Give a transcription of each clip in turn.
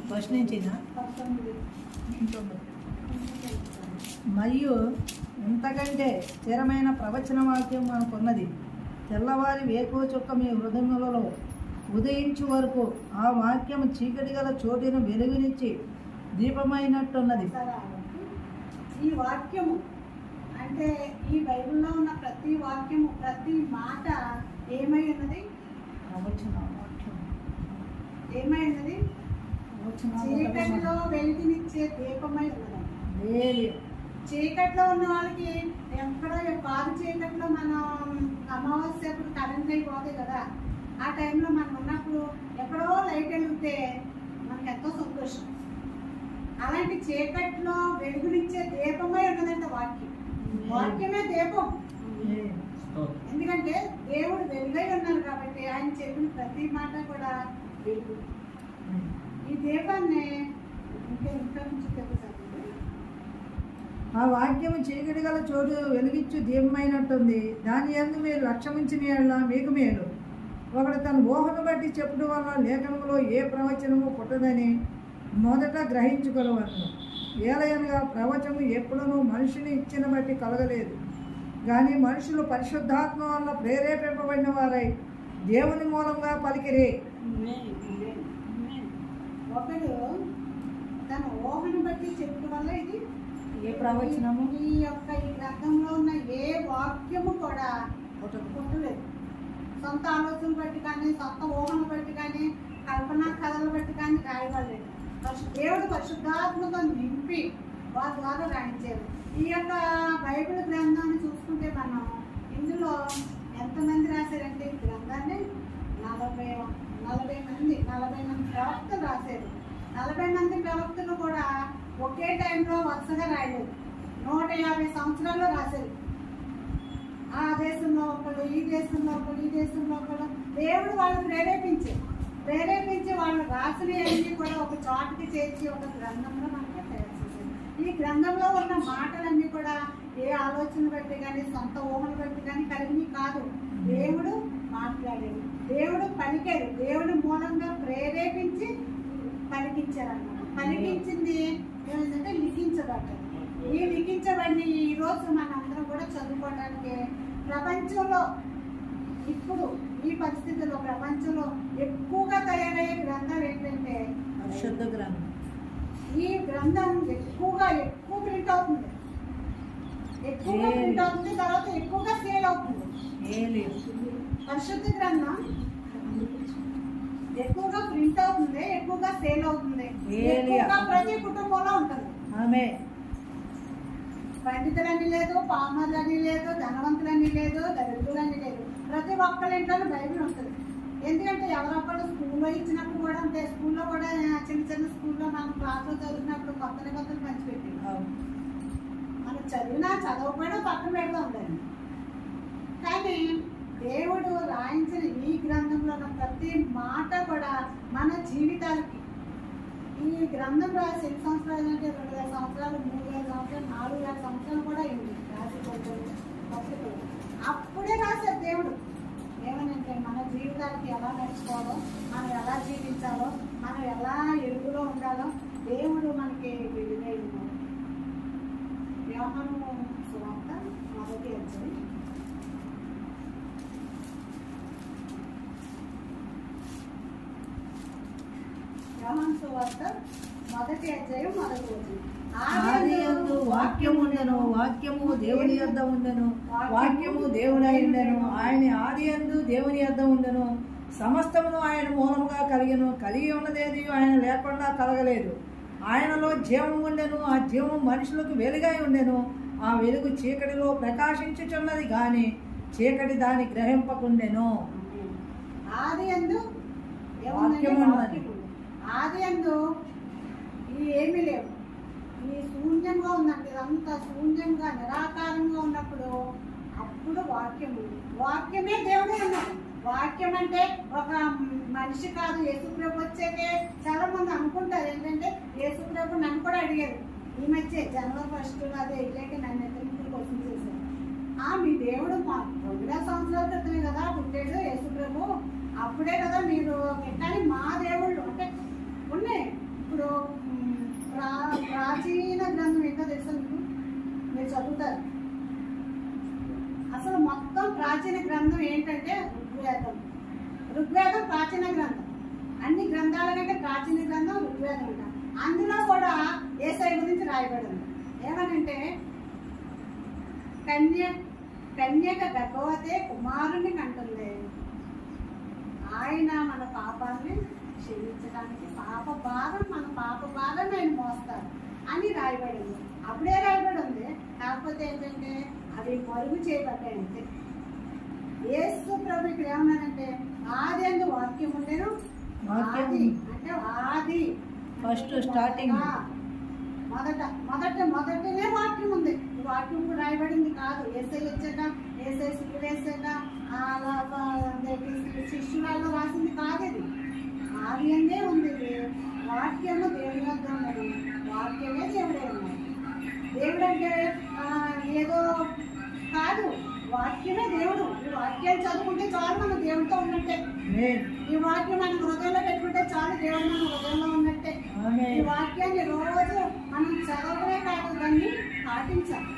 First నుంచినా మరియు ఇంతకంటే స్థిరమైన ప్రవచన వాక్యం మనకున్నది. తెల్లవారి వేకువ చుక్క మీ హృదయములలో ఉదయించు వరకు ఆ వాక్యము చీకటి గల చోటును వెలుగునిచ్చి దీపమైనట్టున్నది. ఈ వాక్యము అంటే ఈ బైబిల్లో ఉన్న ప్రతి వాక్యము, ప్రతి మాట ఏమై ఉన్నది? ఏమై ఉన్నది? చీకటిలో వెలుగునిచ్చే దీపమై ఉన్నది. చీకట్లో ఉన్న వాళ్ళకి ఎక్కడో కారు చీకట్లో మనం అమావాస్య అప్పుడు కరెంట్ అయిపోతుంది కదా, ఆ టైంలో మనం ఉన్నప్పుడు ఎక్కడో లైట్ వెలిగితే మనకి ఎంతో సంతోషం. అలాంటి చీకట్లో వెలుగునిచ్చే దీపమై ఉన్నదంట వాక్యం. వాక్యమే దీపం. ఎందుకంటే దేవుడు వెలుగై ఉన్నారు కాబట్టి ఆయన చెప్పిన ప్రతి మాట కూడా వెలుగు. ఈ దీపాన్ని ఇంకా నుంచి తెలుసా? ఆ వాక్యము చీకటి గల చోటు వెలిగించు దీపమైనట్టుంది. దాని యందు మీరు లక్ష్యమించిన యెడల మీకు మేలు. ఒకడు తన ఊహను బట్టి చెప్పడం వల్ల లేఖనంలో ఏ ప్రవచనము పుట్టదని మొదట గ్రహించుకోవాలి. ఏలయనగా ప్రవచనము ఎప్పుడూ మనిషిని ఇచ్చిన బట్టి కలగలేదు, కానీ మనుషులు పరిశుద్ధాత్మ వల్ల ప్రేరేపింపబడిన వారై దేవుని మూలంగా పలికిరే. ఒకడు తన ఊహను బట్టి చెప్పడం వల్ల ఇది ఏ ప్రవచనము ఈ గ్రంథంలో ఉన్న ఏ వాక్యము కూడా పుట్టలేదు. సొంత ఆలోచనలు బట్టి కానీ, సొంత ఊహను బట్టి కానీ, కల్పనా కథలు బట్టి కానీ రాయబడలేదు. దేవుడు పరిశుద్ధాత్మతో నింపి వారి ద్వారా రాయించారు. ఈ యొక్క బైబిల్ గ్రంథాన్ని చూసుకుంటే మనం ఇందులో ఎంతమంది రాశారంటే ఈ గ్రంథాన్ని 40 మంది ప్రవక్తలు రాశారు. 40 మంది ప్రవక్తలు కూడా ఒకే టైంలో వరుసగా రాయలేదు. 150 సంవత్సరాల్లో రాశారు. ఆ దేశంలో ఒకళ్ళు, ఈ దేశంలో ఒకళ్ళు, ఈ దేశంలో ఒకళ్ళు. దేవుడు వాళ్ళు ప్రేరేపించి వాళ్ళు రాసినవన్నీ కూడా ఒక చాటుకి చేర్చి ఒక గ్రంథంలో మనకి తయారు చేశారు. ఈ గ్రంథంలో ఉన్న మాటలన్నీ కూడా ఏ ఆలోచన బట్టి కానీ, సొంత ఊహను బట్టి కానీ కలిగి కాదు. దేవుడు మాట్లాడాడు, దేవుడు పలికాడు, దేవుడు మూలంగా ప్రేరేపించి పలికించారన్నమాట. పలికించింది ఏమిటంటే లిఖించబడ్డ. ఈ లిఖించబడి ఈరోజు మనందరం కూడా చదువుకోవడానికి ప్రపంచంలో ఇప్పుడు ఈ పరిస్థితుల్లో ప్రపంచంలో ఎక్కువగా తయారయ్యే గ్రంథాలు ఏంటంటే పరిశుద్ధ గ్రంథం. ఈ గ్రంథం ఎక్కువ ప్రింట్ అవుతుంది, తర్వాత ఎక్కువగా సేల్ అవుతుంది. పరిశుద్ధ గ్రంథం ఎక్కువగా ప్రింట్ అవుతుంది, ఎక్కువగా సేల్ అవుతుంది, ప్రతి కుటుంబంలో ఉంటుంది. పండితులని లేదు, పామర్లని లేదు, ధనవంతులని లేదు, దరిద్రులని లేదు. ప్రతి ఒక్కరి ఇంట్లో బైబిల్ ఉంటుంది. ఎందుకంటే ఎవరొక్కరు స్కూల్లో ఇచ్చినప్పుడు కూడా అంటే స్కూల్లో కూడా చిన్న స్కూల్లో మనం క్లాస్లో చదివినప్పుడు కొత్తలు పంచిపెట్టి మనం చదవకపోయినా పక్కన పెడతా ఉండాలి. కానీ దేవుడు రాయించిన ఈ గ్రంథంలో ఉన్న ప్రతి మాట కూడా మన జీవితాలకి, ఈ గ్రంథం రాసి 8 సంవత్సరాలు అంటే 2,000 సంవత్సరాలు, 3,000 సంవత్సరాలు, 4,000 సంవత్సరాలు కూడా అయింది రాసిపోతుంది. అప్పుడే రాశారు దేవుడు. ఏమనంటే మన జీవితాలకి ఎలా నడుచుకోవాలో, మనం ఎలా జీవించాలో, మనం ఎలా ఎరుగులో ఉండాలో దేవుడు మనకి విడిగా ఉన్నాడు. యోహాను సువార్త 1వ అధ్యాయం. యోహాను సువార్త 1వ అధ్యాయం 1వ వచనం. ఆదియందు వాక్యము ఉండెను, వాక్యము దేవుని యొద్ద ఉండెను, వాక్యము దేవుడై ఉండెను. ఆయన ఆదియందు దేవుని యొద్ద ఉండెను. సమస్తమును ఆయన మూలముగా కలిగెను. కలిగి ఉన్నదేది ఆయన లేకుండా కలగలేదు. ఆయనలో జీవము ఉండెను, ఆ జీవము మనుషులకు వెలుగై ఉండెను. ఆ వెలుగు చీకటిలో ప్రకాశించుచున్నది గాని చీకటి దాన్ని గ్రహింపకుండెను. ఆదియందు వాక్యము ఉన్నది. ఆదియందు ఏమీ లేవు, ఈ శూన్యంగా ఉందంటే ఇదంతా శూన్యంగా నిరాకారంగా ఉన్నప్పుడు అప్పుడు వాక్యం ఉంది. వాక్యమే దేవుడే ఉన్నాడు. వాక్యం అంటే ఒక మనిషి కాదు. యేసుప్రభు వచ్చేకే చాలా మంది అనుకుంటారు ఏంటంటే యేసుప్రభు నన్ను కూడా అడిగారు ఈ మధ్య జనవరి 1 అదే ఇలాగే నన్ను ఎత్తు క్వశ్చన్ చేశారు. మీ దేవుడు మా 2,000 సంవత్సరాల క్రితమే కదా పుట్టాడు యేసుప్రభు, అప్పుడే కదా మీరు. కానీ మా దేవుళ్ళు అంటే ఉన్నాయి. ఇప్పుడు ప్రాచీన గ్రంథం ఏంటో తెలుసా మీకు? మీరు చదువుతారు. అసలు మొత్తం ప్రాచీన గ్రంథం ఏంటంటే ఋగ్వేదం. ఋగ్వేదం ప్రాచీన గ్రంథం. అన్ని గ్రంథాల కంటే ప్రాచీన గ్రంథం ఋగ్వేదం అంట. అందులో కూడా యేసయ్య గురించి రాయబడింది. ఏమనంటే కన్యక గర్భవతే కుమారుని కంటుంది. ఆయన మన పాపాన్ని క్షమించడానికి మన పాప భారం ఆయన మోస్తారు అని రాయబడింది. అప్పుడే రాయబడి ఉంది. కాకపోతే ఏంటంటే అవి మరుగు చేయబడ్డాయి అంతే. యేసు ప్రభు ఇక్కడ ఏమన్నారంటే ఆది అందు వాక్యం ఉండేను. ఆది అంటే ఆది ఫస్ట్ స్టార్టింగ్ మొదటనే వాక్యం ఉంది. వాక్యం కూడా రాయబడింది కాదు. యేసయ్య వచ్చాక యేసయ్య సిలువ వేసాక శిష్యురాల్లో రాసింది కాదు. ఇది ఆది అందే ఉంది. వాక్యము దేవుని వద్ద ఉన్నది. వాక్యమే దేవుడే ఉన్నది. దేవుడు అంటే ఏదో కాదు, వాక్యమే దేవుడు. ఈ వాక్యాన్ని చదువుకుంటే చాలు మనం దేవుడితో ఉన్నట్టే. ఈ వాక్యం మనం హృదయంలో పెట్టుకుంటే చాలు దేవుడు మన హృదయంలో ఉన్నట్టే. ఈ వాక్యాన్ని రోజు మనం చదవడమే కాదు, దాన్ని పాటించాలి.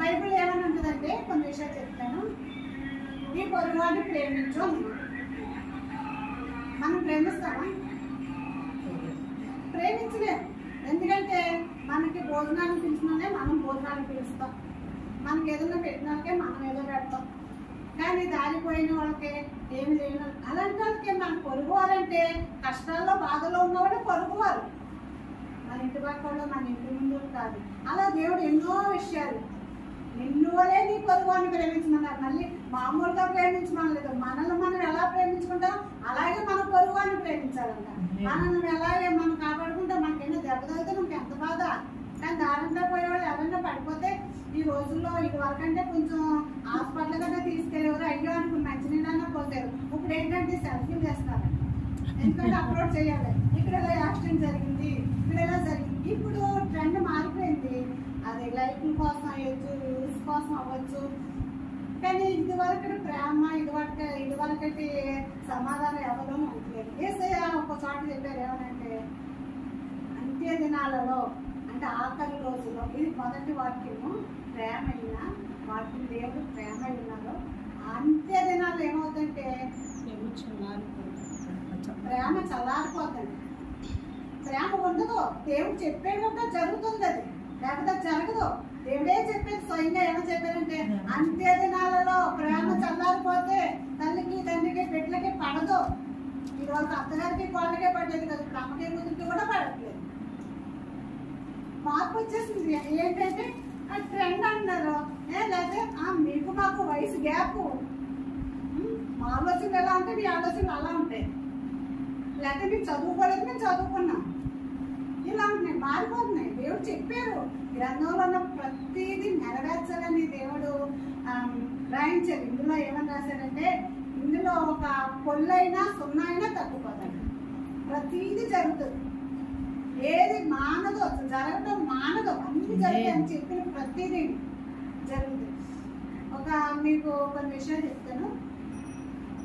బైబిల్ ఏమని ఉంటుందంటే కొన్ని విషయాలు చెప్తాను. ఈ పొరుగువాడిని ప్రేమించు. మనం ప్రేమిస్తామా? ప్రేమించలేము. ఎందుకంటే మనకి భోజనాలు పిలిచినానే మనం భోజనాలు పిలుస్తాం. మనకి ఏదైనా పెట్టినాకే మనం ఏదో పెడతాం. కానీ దారిపోయిన వాళ్ళకి ఏమి లేని అలాంటి వాళ్ళకి మనం పొరుగువారంటే కష్టాల్లో బాధలో ఉన్నవాడు పొరుగువారు. మన ఇంటి పక్కలో మన ఇంటి ముందు కాదు. అలా దేవుడు ఎన్నో విషయాలు నిన్ను వలే నీ పొరుగువాన్ని ప్రేమించమన్నారు. మళ్ళీ మామూలుగా ప్రేమించమనలేదు. మనల్ని మనం ఎలా ప్రేమించుకుంటాం అలాగే మన పొరుగువాన్ని ప్రేమించాలంట. మనల్ని ఎలాగే మనం కాపాడుకుంటాం. మనకేమో దెబ్బ తగిలితే మనకి ఎంత బాధ. కానీ దారంలో పోయేవాళ్ళు ఎవరైనా పడిపోతే ఈ రోజుల్లో ఇది వరకంటే కొంచెం హాస్పిటల్ కన్నా తీసుకెళ్ళేవారు. అయ్యో అనుకుని మంచినీళ్ళన్నా పోతారు. ఇప్పుడు ఏంటంటే సెల్ఫీలు చేస్తారు. ఎందుకంటే అప్లోడ్ చేయాలి. ఇక్కడ ఇలా యాక్సిడెంట్ జరిగింది, ఇక్కడ ఇలా జరిగింది. ఇప్పుడు ట్రెండ్ మారిపోయింది. అది లైఫ్ కోసం అవ్వచ్చు, వ్యూస్ కోసం అవ్వచ్చు. కానీ ఇదివరకు ప్రేమ ఇదివరకటి సమాధానం ఎవరో ఉండలేదు. యేసయ్య ఒక చోట చెప్పారు. ఏమనంటే అంత్య దినాలలో అంటే ఆఖరి రోజులో, ఇది మొదటి వాక్యము, ప్రేమ అయినా వాక్యం దేవుడు ప్రేమ అయినారో అంత్య దినాలు ఏమవుతుందంటే ప్రేమ చల్లారిపోతుంది. ప్రేమ ఉండదు. దేవుడు చెప్పేటప్పుడు జరుగుతుంది. అది లేకపోతే జరగదు. దేవుడే చెప్పేది స్వయంగా ఏమో చెప్పారంటే అంత్య దినాలలో ప్రేమ చల్లారిపోతే తల్లికి తండ్రికి బిడ్డలకి పడదు. ఈరోజు అత్తగారికి కోళ్ళకే పడలేదు కదా, ఇప్పుడు అమ్మకి కూతురికి కూడా పడట్లేదు. మార్పు వచ్చేసింది. ఏంటంటే ట్రెండ్ అంటున్నారు. లేకపోతే మీకు మాకు వయసు గ్యాప్, మా ఆలోచనలు ఎలా ఉంటాయి మీ ఆలోచనలు అలా ఉంటాయి. లేకపోతే మీకు చదువుకోలేదు మేము చదువుకున్నాం. ఇలా ఉంటున్నాయి, మారిపోతున్నాయి. దేవుడు చెప్పారు గ్రంథంలో ఉన్న ప్రతిదీ నెరవేర్చాలని దేవుడు రాయించారు. ఇందులో ఏమని రాశారంటే ఇందులో ఒక పొల్లైనా సున్నా అయినా తగ్గిపోతాడు. ప్రతిదీ జరుగుతుంది. ఏది మానదో జరగడం మానదో అన్ని జరుగుతాయి అని చెప్పిన ప్రతిదీ జరుగుతుంది. మీకు కొన్ని విషయాలు చెప్తాను.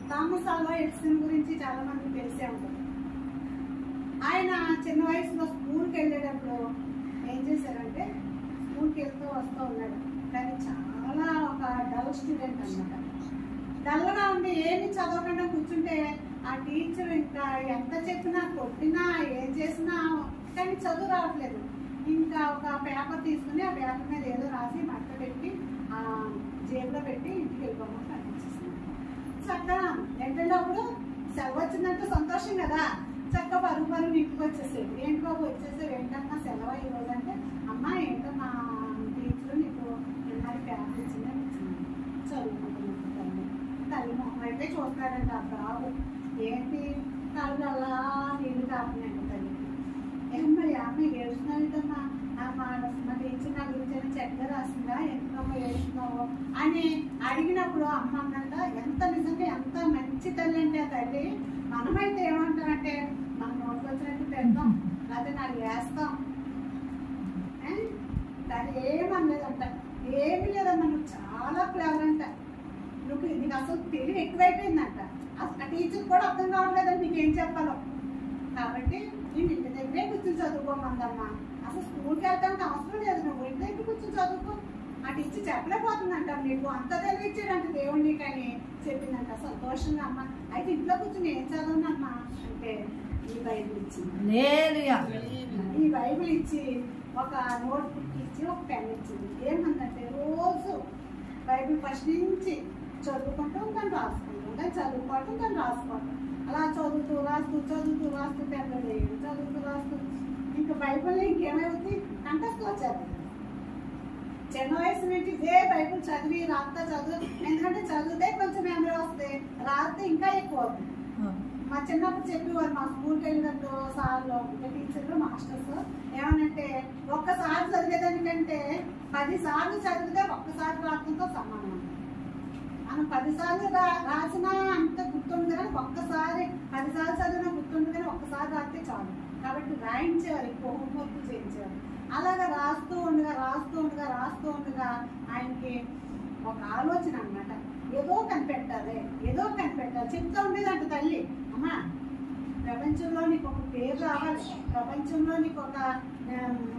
థామస్ ఆల్వా ఎడిసన్ గురించి చాలా మందికి తెలిసే ఉంటుంది. ఆయన చిన్న వయసులో స్కూల్కి వెళ్ళేటప్పుడు ఏం చేశారంటే స్కూల్కి వెళ్తూ వస్తూ ఉన్నాడు. కానీ చాలా ఒక డల్ స్టూడెంట్ అన్నమాట. డల్గా ఉండి ఏమి చదవకుండా కూర్చుంటే ఆ టీచర్ ఇంకా ఎంత చెప్పినా కొట్టినా ఏం చేసినా కానీ చదువు రావట్లేదు. ఇంకా ఒక పేపర్ తీసుకుని ఆ పేపర్ మీద ఏదో రాసి మట్ట పెట్టి జేబులో పెట్టి ఇంటికి వెళ్ళిపోమని కనిపించేస్తున్నాడు. చక్కగా ఏంటంటే అప్పుడు సెలవు వచ్చిందంటే సంతోషం కదా. చక్కగా పరుగు ఇంటికి వచ్చేసాడు. ఏంటి బాబు వచ్చేసాడు, ఏంటన్నా సెలవు ఈ రోజు అంటే అమ్మ ఏంటో మా టీచర్ నీకు మరి పేపర్ ఇచ్చిందని ఇచ్చింది. చదువుకుంటున్నాను తల్లి మొహం అయితే చూస్తాడంట ఆ బాబు. ఏంటి కళ్ళు అలా నీళ్ళు కాపున్నాయంట తల్లికి. మరి అమ్మ ఏడుస్తున్నావుటమ్మా, మా టీచర్ నా గురించి చెడ్డగా రాసిందా, ఎందుకమ్మా ఏడుస్తున్నావు అని అడిగినప్పుడు అమ్మ అన్నంట ఎంత నిజంగా ఎంత మంచి తల్లి అంటే ఆ తల్లి. మనమైతే ఏమంటామంటే మనం నోట్లు వచ్చినట్టు పెడతాం, లేకపోతే నాకు వేస్తాం. దాన్ని ఏమనలేదంట. ఏమి లేదమ్మా నువ్వు చాలా క్లేవర్ అంట, నీకు అసలు తెలివి ఎక్కువైపోయిందంట. ఆ టీచర్ కూడా అర్థం కావట్లేదండి నీకు ఏం చెప్పాలో. కాబట్టి నేను ఇంటి దగ్గరే కూర్చొని చదువుకోమందమ్మా, అసలు స్కూల్కి వెళ్ళడానికి అవసరం లేదు, నువ్వు ఇంటి దగ్గర కూర్చొని చదువుకో. ఆ టీచర్ చెప్పలేకపోతుందంట, నీకు అంత తెలివిచ్చాడంట దేవుడిని కానీ చెప్పిందంట. సంతోషంగా అమ్మ అయితే ఇంట్లో కూర్చొని ఏం చదవనమ్మా అంటే ఈ బైబిల్ ఇచ్చింది. ఈ బైబిల్ ఇచ్చి ఒక నోట్ బుక్ ఇచ్చి ఒక పెన్ ఇచ్చింది. ఏమందంటే రోజు బైబిల్ ఫస్ట్ నుంచి చదువుకుంటాం, దాన్ని రాసుకుంటాం, దాన్ని చదువుకోవటం, దాన్ని రాసుకోవటం, అలా చదువుతూ రాస్తూ పెన్ను వేయడం, చదువుతూ రాస్తూ ఇంకా బైబిల్ని ఇంకేమవుతుంది కంటెస్ట్ వచ్చేది. చిన్న వయసు నుంచి ఇదే బైబిల్ చదివి రాస్తా చదువు, ఎందుకంటే చదివితే కొంచెం మెమరీ వస్తుంది, రాస్తే ఇంకా ఎక్కువ అవుతుంది. మా చిన్నప్పుడు చెప్పేవారు మా స్కూల్కి వెళ్ళినట్టు సార్లు టీచర్లు మాస్టర్స్ ఏమనంటే ఒక్కసారి చదివేదానికంటే 10 సార్లు చదివితే ఒక్కసారి రావడంతో సమానం. మనం 10 సార్లు రాసినా అంత గుర్తుంది కానీ ఒక్కసారి 10 సార్లు చదివినా గుర్తుంది కానీ ఒక్కసారి రాస్తే చాలు. కాబట్టి రాయించేవారు, ఎక్కువ హోంవర్క్ చేయించేవారు. అలాగా రాస్తూ ఉండగా ఆయనకి ఒక ఆలోచన అన్నమాట, ఏదో కనిపెట్టాలి చెప్తా ఉండేదంట తల్లి. అమ్మా ప్రపంచంలో నీకు ఒక పేరు రావాలి, ప్రపంచంలో నీకు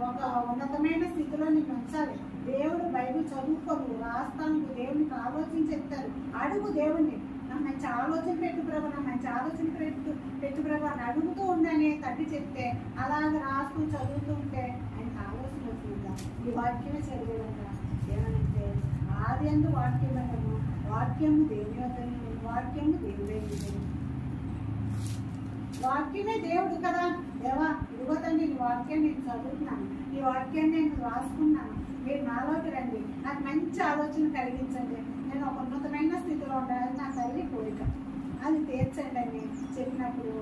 ఒక ఉన్నతమైన స్థితిలో నీకు ఉంచాలి. దేవుడు బైబిల్ చదువుకోను రాస్తాను, దేవునికి ఆలోచన చెప్తారు, అడుగు దేవుణ్ణి, నాకు మంచి ఆలోచన పెట్టు ప్రభు, నాకు మంచి ఆలోచన పెట్టు ప్రభు అని అడుగుతూ ఉండని తల్లి చెప్తే అలాగ రాస్తూ చదువుతూ ఉంటే ఆయనకు ఆలోచన వచ్చిందా. ఈ వాక్యమే చదివేదంట. ఏమనంటే ఆది అందు వాక్యము, వాక్యము దేవుని వద్దనే, వాక్యము దేవుడే, వాక్యమే దేవుడు కదా. దేవా ఇదిగో తండ్రి ఈ వాక్యాన్ని నేను చదువుతున్నాను, ఈ వాక్యాన్ని నేను రాసుకున్నాను, మీరు నాలోకి రండి, నాకు మంచి ఆలోచన కలిగించండి, నేను ఒక ఉన్నతమైన స్థితిలో ఉండాలని నా తల్లి కోరిక, అది తీర్చండి అని చెప్పినప్పుడు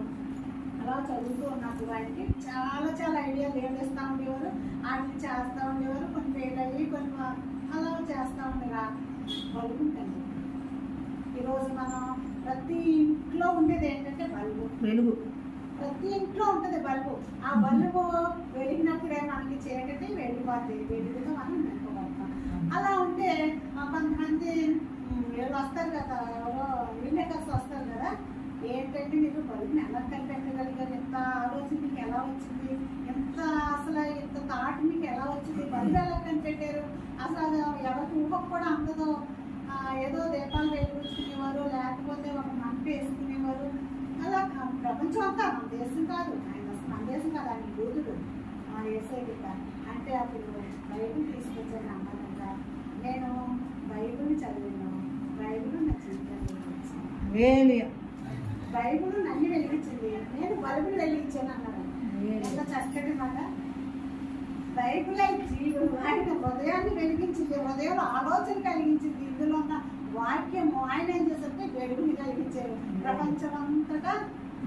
అలా చదువుతూ ఉన్నప్పుడు ఆయనకి చాలా ఐడియాలు ఏమేస్తూ ఉండేవారు, వాటిని చేస్తూ ఉండేవారు. కొన్ని ఫెయిల్ అయ్యి కొన్ని అలా చేస్తూ ఉండగా బలుగుంటుంది. ఈరోజు మనం ప్రతి ఇంట్లో ఉండేది ఏంటంటే వెలుగు. ప్రతి ఇంట్లో ఉంటుంది బల్బు. ఆ బల్బు వెలిగినప్పుడే మనకి చీకటి వెళ్ళిపోతుంది, వెలుగుతో మనం మెట్టుకోగలుగుతాం. అలా ఉంటే కొంతమంది వీళ్ళు వస్తారు కదా, ఎవరో విలేకర్స్ వస్తారు కదా, ఏంటంటే మీరు బల్బుని ఎలా కనిపెట్టగలిగారు, ఎంత ఆలోచన మీకు ఎలా వచ్చింది, ఎంత అసలు ఎంత థాట్ మీకు ఎలా వచ్చింది, బల్బు ఎలా కనిపెట్టారు, అసలు ఎవరికి ఊహకు కూడా అందదో. ఏదో దీపాలు వెలిగించుకునేవారు, లేకపోతే ఒక మంట వేసుకునేవారు. అలా ప్రపంచం అంతా మన దేశం కాదు, మన దేశం కాదు, ఆయన యూదుడు వేసే బిడ్డ అంటే అప్పుడు బైబిల్ తీసుకొచ్చాను అన్నమాట. నేను బైబిల్ని చదివాను, బైబిల్ నా జీవితాన్ని వెలిగించింది, బైబిల్ నన్ను వెలిగించింది, నేను బైబిల్ వెలిగించాను అన్నాడు. ఎంత చక్కటి మాట. బైబిల్ ఆయన హృదయాన్ని వెలిగించింది, హృదయంలో ఆలోచన కలిగించింది. ఇందులో ఉన్న వాక్యము ఆయన ఏం చేశారంటే వెలుగుని కలిగించారు, ప్రపంచం అంతటా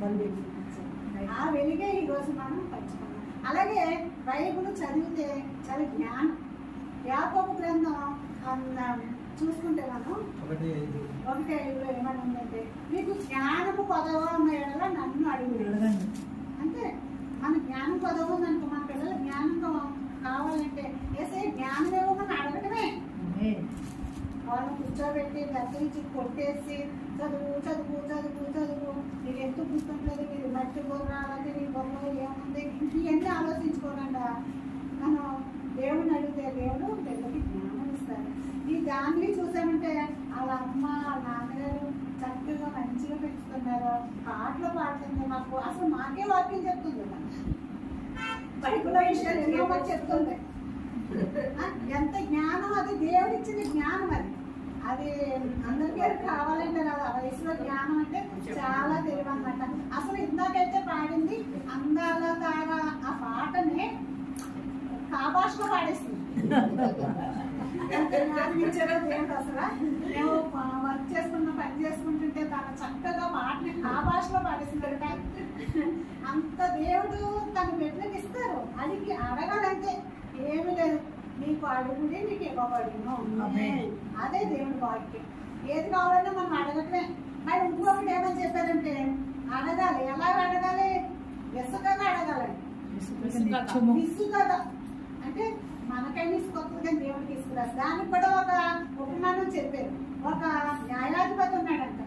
వెలిగించారు. ఆ వెలుగే ఈరోజు మనం పంచుకున్నాం. అలాగే బైబిల్ చదివితే చాలా జ్ఞానం. యాకోబు గ్రంథం చూసుకుంటే మనం 1:5 ఏమని ఉందంటే మీకు జ్ఞానము కొదవా ఉన్న ఎడల నన్ను అడుగుడు. అంటే మన జ్ఞానం కొదవ ఉందనుకో, మన పిల్లల జ్ఞానం కావాలంటే వేసే జ్ఞానం ఇవ్వమని అడగటమే. వాళ్ళని కూర్చోబెట్టి గర్తించి కొట్టేసి చదువు మీరు ఎందుకు గుర్తుంటలేదు, మీరు మట్టి బొర్రాలంటే మీ బొమ్మలో ఏముంది, ఇవన్నీ ఆలోచించుకోకుండా మనం దేవుడిని అడిగితే దేవుడు పిల్లలకి జ్ఞానం ఇస్తారు. ఈ దాన్ని చూసామంటే వాళ్ళ అమ్మ వాళ్ళ నాన్నగారు చక్కగా మంచిగా పెంచుతున్నారు, పాటలు పాడుతుంది, మాకు అసలు మాకే వాక్యం చెప్తుంది కదా, బైబిల్ విషయాలు ఎన్నో మాకు చెప్తుంది. ఎంత జ్ఞానం, అది దేవుడు ఇచ్చిన జ్ఞానం. అది అందరికీ కావాలంటే కదా, వయసులో జ్ఞానం అంటే చాలా తెలివి అన్నమాట. అసలు ఇందాకైతే పాడింది అందాల తార, ఆ పాటనే భాషలో పాడేస్తుంది. దేవుడు అసలు మేము వర్క్ చేసుకున్న పని చేసుకుంటుంటే తన చక్కగా పాటని ఆ భాషలో పాడేస్తున్నాడు. అంత దేవుడు తన బిడ్డలకు ఇస్తారు, అడిగి అడగాలంటే ఏమి లేదు, నీకు అడుగుడి మీకు ఇవ్వబడును. అదే దేవుడి వాక్యం. ఏది కావాలన్నా మనం అడగటమే. మరి ఇంకొకటి ఏమని చెప్పారంటే అడగాలి. ఎలా అడగాలి? విసుకగా అడగాలండి. విసుకగా అంటే మనకి ఎవరికైనా ఇసుకొస్తుంది కానీ దేవుడికి ఇసుకురాదు. దానికి కూడా ఒక ఉపమానం చెప్పారు. ఒక న్యాయాధిపతి ఉన్నాడంట,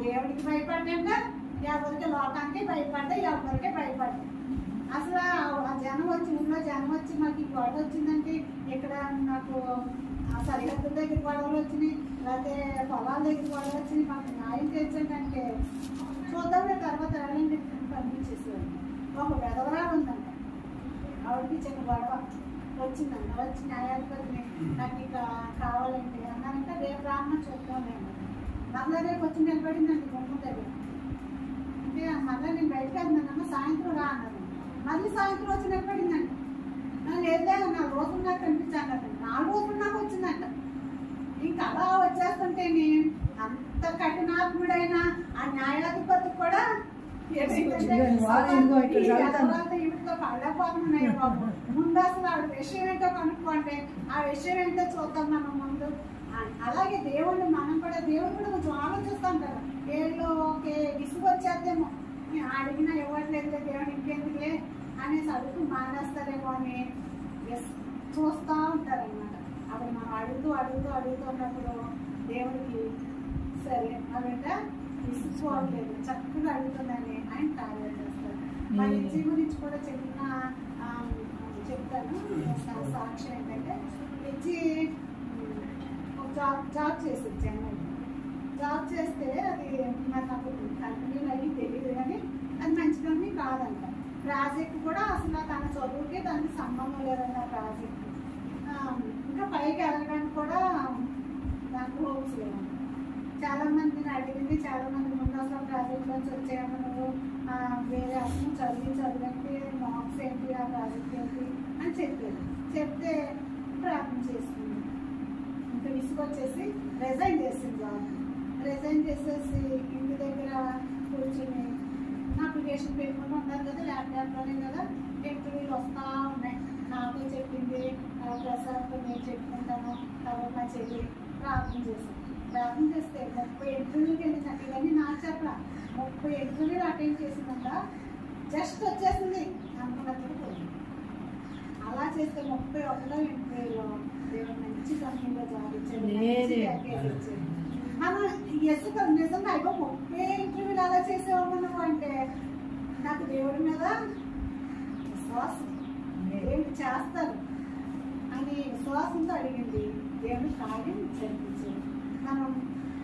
దేవుడికి భయపడ్డంట, ఎవరికి లోకానికి భయపడ్డా, ఎవరికి భయపడ్డా. అసలు ఆ జనం వచ్చి ఊళ్ళో జనం వచ్చి మాకు ఈ గొడవ వచ్చిందంటే, ఇక్కడ నాకు సరిహద్దుల దగ్గర గొడవలు వచ్చినాయి, లేకపోతే పొలాల దగ్గర గొడవలు వచ్చినాయి, మాకు న్యాయం చేర్చండి అంటే చూద్దామే తర్వాత వెళ్ళండి పంపించేసేవాడు. ఒక వెధవరాలు ఉందంట, ఆవిడకి చిన్న గొడవ వచ్చిందంట. వచ్చి న్యాయాధిపతిని నాకు ఇక కావాలంటే అన్నారంటే రేపు రామ్మ చూద్దాం నేను. మళ్ళీ రేపు వచ్చి నిలబడిందండి గుమ్మం దగ్గర. అంటే మళ్ళీ నేను బయటకు వెళ్తున్నానమ్మా, సాయంత్రం రా అన్నాను. మళ్ళీ సాయంత్రం వచ్చి నిలబడిందంట. లేదా నా రోజు నాకు కనిపించాను, 4 రోజులు నాకు వచ్చిందంట. ఇంకా అలా వచ్చేస్తుంటేనే అంత కఠినాత్ముడైన ఆ న్యాయాధిపతి కూడా ఈవిడతో పడపోతున్నాయి బాబు, ముందు అసలు ఆవిడ విషయం ఏంటో కనుక్కోండి, ఆ విషయం ఏంటో చూద్దాం మనం ముందు. అలాగే దేవుడు మనం కూడా దేవుడు కూడా కొంచెం ఆలోచిస్తాం కదా, ఏళ్ళు ఓకే విసుగు వచ్చేద్దేమో, అడిగినా ఇవ్వట్లేదు దేవుడు ఇంకెందుకులే అనేసి అడుగు మానేస్తారేమో అని చూస్తూ ఉంటారనమాట. అప్పుడు మనం అడుగుతున్నప్పుడు దేవుడికి సరే ఆవిడ విసుకోవట్లేదు, చక్కగా అడుగుతుందని ఆయన కార్యాలు చేస్తారు. మన ఇచ్చి గురించి కూడా చెప్తాను. సాక్ష్యం ఏంటంటే, ఇచ్చి జాబ్ చేసేది చెన్నై. జాబ్ చేస్తే అది మరి నాకు కంపెనీలు అవి తెలియదు, కానీ అది మంచి కంపెనీ కాదంట. ప్రాజెక్ట్ కూడా అసలు తన చదువుకి దానికి సంబంధం లేదన్న ప్రాజెక్ట్. ఇంకా పైకి వెళ్ళడానికి కూడా దానికి హోప్స్ లేదంట. చాలా మందిని అడిగింది, చాలా మంది ముందు అసలు ప్రాజెక్ట్ నుంచి వచ్చాయన్న నువ్వు వేరే అసలు చదివంటే మార్క్స్ ఏంటి, ఆ ప్రాజెక్ట్ ఏంటి అని చెప్పారు. చెప్తే ప్రార్థన చేసుకుంది. ఇంకా విసుకొచ్చేసి రిజైన్ చేసింది జాబ్. రిజైన్ చేసేసి ఇంటి దగ్గర కూర్చొని అప్లికేషన్ పెట్టుకుంటూ ఉంటారు కదా, ల్యాప్టాప్లోనే కదా ఇంటర్వ్యూలు వస్తూ ఉన్నాయి. నాతో చెప్పింది ప్రసాద్తో నేను చెప్పుకుంటాను, తర్వాత మా చెల్లి ప్రార్థన చేశాను. ప్రార్థన చేస్తే 30 ఇంటర్వ్యూకి వెళ్ళిందంటే, ఇవన్నీ నాకు చెప్పరా, 30 ఇంటర్వ్యూలు అటెండ్ చేసిందంట. జస్ట్ వచ్చేసింది అనుకున్నప్పుడు పోయింది. అలా చేస్తే 31వ ఇంటర్వ్యూలో దేవుడు మంచి కంపెనీలో జాబ్ ఇచ్చాడు. మనం ఎసుక నిజంగా అయిపో 30 ఇంటర్వ్యూలు అలా చేసేవాళ్ళను అంటే నాకు దేవుడి మీద విశ్వాసం, దేవుడు చేస్తారు అని విశ్వాసంతో అడిగింది. దేవుడు కార్యం జరిపించాడు. మనం